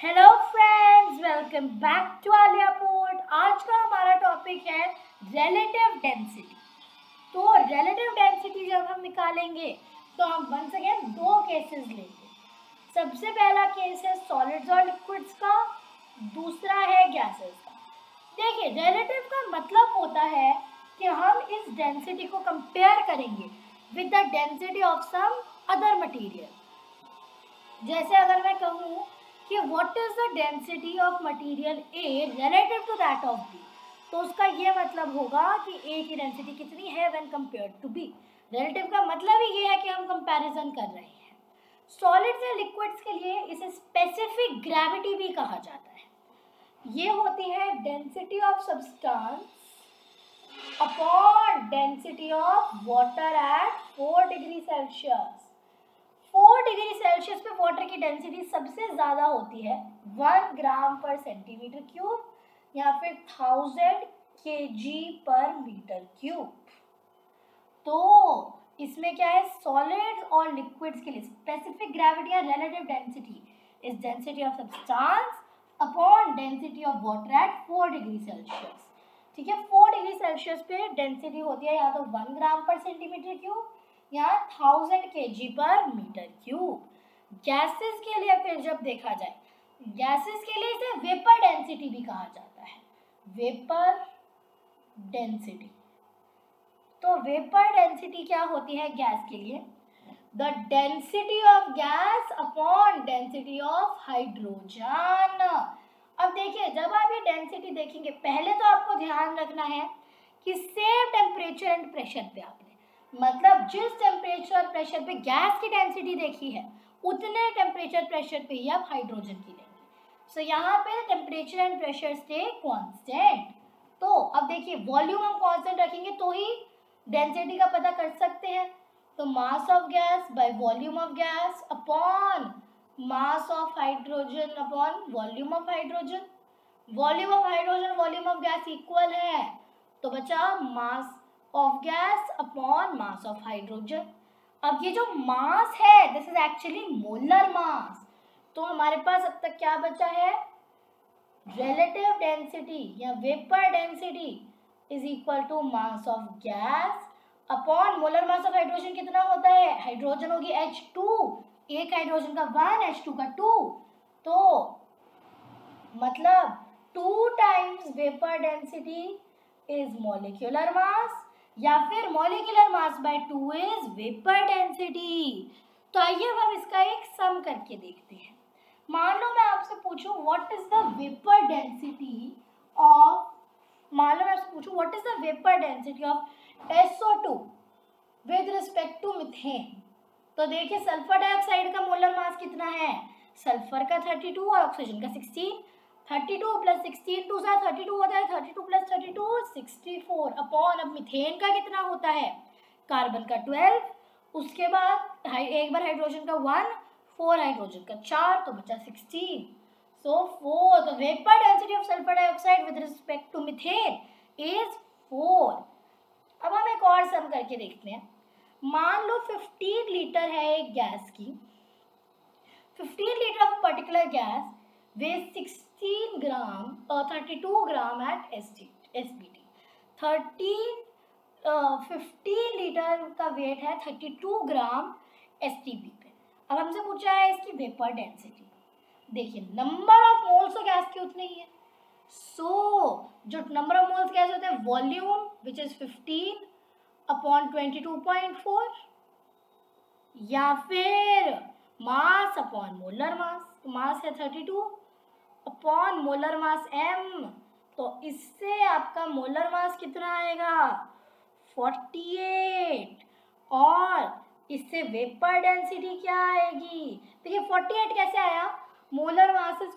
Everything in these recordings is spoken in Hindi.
Hello friends, welcome back to Aliya port. आज का हमारा टॉपिक है रिलेटिव डेंसिटी। तो रिलेटिव डेंसिटी जब हम निकालेंगे तो हम वंस अगेन दो केसेस लेंगे। सबसे पहला केस है सॉलिड्स और लिक्विड्स का, दूसरा है गैसेस का। देखिए, रिलेटिव का मतलब होता है कि हम इस डेंसिटी को कंपेयर करेंगे with the density of some other material. जैसे अगर मैं कहूँ कि what is the density of material A relative to that of B, तो उसका ये मतलब होगा कि ए की डेंसिटी कितनी है when compared to B. Relative का मतलब ही ये है कि हम कंपैरिजन कर रहे हैं। सॉलिड्स या लिक्विड्स के लिए इसे स्पेसिफिक ग्रेविटी भी कहा जाता है। ये होती है density of substance upon density of water at 4 degree Celsius. 4 degree Celsius पे वाटर की डेंसिटी सबसे ज़्यादा होती है 1 ग्राम पर सेंटीमीटर क्यूब या फिर 1000 kg पर मीटर क्यूब। तो इसमें क्या है, सॉलिड्स और लिक्विड्स के लिए स्पेसिफिक ग्रेविटी या relative density is density of substance upon density of water at 4 degree Celsius. ठीक है, 4 डिग्री सेल्सियस पे डेंसिटी होती है या तो 1 ग्राम पर सेंटीमीटर क्यूब या 1000 kg पर मीटर क्यूब। गैसेस के लिए फिर जब देखा जाए, गैसेस के लिए इसे वेपर डेंसिटी भी कहा जाता है। वेपर डेंसिटी, तो वेपर डेंसिटी क्या होती है गैस के लिए? The density of gas upon density of hydrogen. अब देखिए, जब आप ये डेंसिटी देखेंगे, पहले तो आपको ध्यान रखना है कि सेम टेम्परेचर एंड प्रेशर पे आपने, मतलब जिस टेम्परेचर प्रेशर पे गैस की डेंसिटी देखी है उतने टेम्परेचर प्रेशर पे ही आप हाइड्रोजन की लेंगे। सो यहाँ पे temperature and pressure stay constant. तो अब देखिए, वॉल्यूम हम कांस्टेंट रखेंगे तो ही डेंसिटी का पता कर सकते हैं। तो mass of gas by volume of gas upon mass of hydrogen upon volume of hydrogen. Volume of hydrogen volume of gas equal है, तो बचा mass of gas upon mass of hydrogen. अब ये जो मास है this is actually molar mass. तो हमारे पास अब तक क्या बचा है, रिलेटिव डेंसिटी या vapour density is equal to mass of gas upon molar mass of hydrogen. कितना होता है, हाइड्रोजन होगी H2, एक हाइड्रोजन का 1, H2 का 2, तो मतलब 2 times vapour density is molecular mass या फिर molecular mass by 2 is vapour density. तो आइए अब हम इसका एक सम करके देखते हैं। मान लो मैं आपसे पूछूं what is the vapour density of, मान लो मैं आपसे पूछूं what is the vapour density of SO2 with respect to methane. तो देखिए, सल्फर डाइऑक्साइड का मोलर मास कितना है, सल्फर का 32 और ऑक्सीजन का 16। 32 प्लस 16 टू सा 32 होता है, 32 प्लस 32 64 अपॉन, अब मीथेन का कितना होता है, कार्बन का 12, उसके बाद एक बार हाइड्रोजन का 1, 4 हाइड्रोजन का 4, तो बचा 16। So 4, the vapour density of sulphur dioxide with respect to methane is 4। अब हम एक और सम करके देखते हैं। मान लो 15 लीटर है एक गैस की, 15 litre of particular gas weighs 16 gram 32 gram at SBT। 15 litre का वेट है 32 ग्राम STP पे। अब हमसे पूछा है इसकी वेपर डेंसिटी। देखिए, नंबर ऑफ मोल्स तो गैस की उतनी ही है, सो जो नंबर ऑफ मोल्स गैस होते हैं वॉल्यूम विच इज 15 अपॉन 22.4 या फिर मास अपॉन मोलर मास। मास है 32 अपॉन मोलर मास m, तो इससे आपका मोलर मास कितना आएगा 48 और इससे वेपर डेंसिटी क्या आएगी। देखिए 48 कैसे आया, मोलर मास इज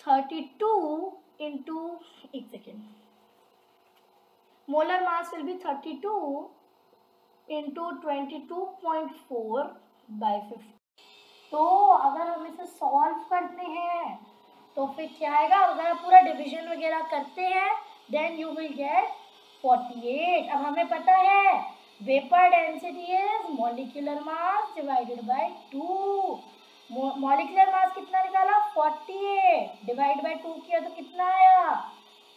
32 इंटू, एक second, molar mass will be 32 into 22.4 by 50। तो अगर हम इसे सॉल्व करते हैं तो फिर क्या आएगा, अगर आप पूरा डिवीजन वगैरह करते हैं देन यू विल गेट 48। अब हमें पता है vapour density is molecular mass divided by 2। Molecular mass कितना निकाला 48, डिवाइड बाय 2 किया तो कितना आया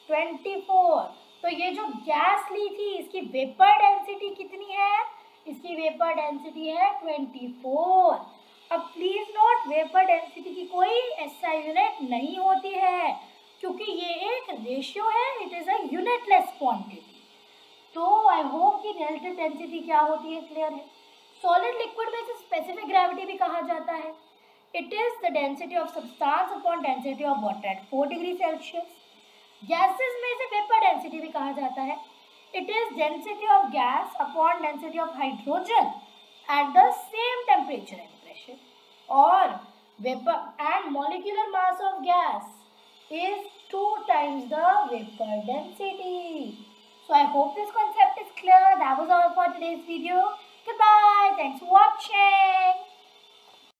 24। तो ये जो गैस ली थी इसकी वेपर डेंसिटी कितनी है, इसकी वेपर डेंसिटी है 24। अब प्लीज नोट वेपर डेंसिटी की कोई ऐसा यूनिट नहीं होती है क्योंकि ये एक रेशियो है, it is a unitless quantity. तो आई होप कि रिलेटिव डेंसिटी क्या होती है क्लियर है। सॉलिड लिक्विड में इसे स्पेसिफिक ग्रेविटी भी कहा जाता है। It is the density of substance upon density of water at 4 degree Celsius. Gases में इसे वेपर डेंसिटी भी कहा जाता है। It is density of gas upon density of hydrogen at the same temperature and pressure. और vapour and molecular mass of gas is 2 times the vapor density. So I hope this concept is clear. That was all for today's video. Goodbye. Thanks for watching.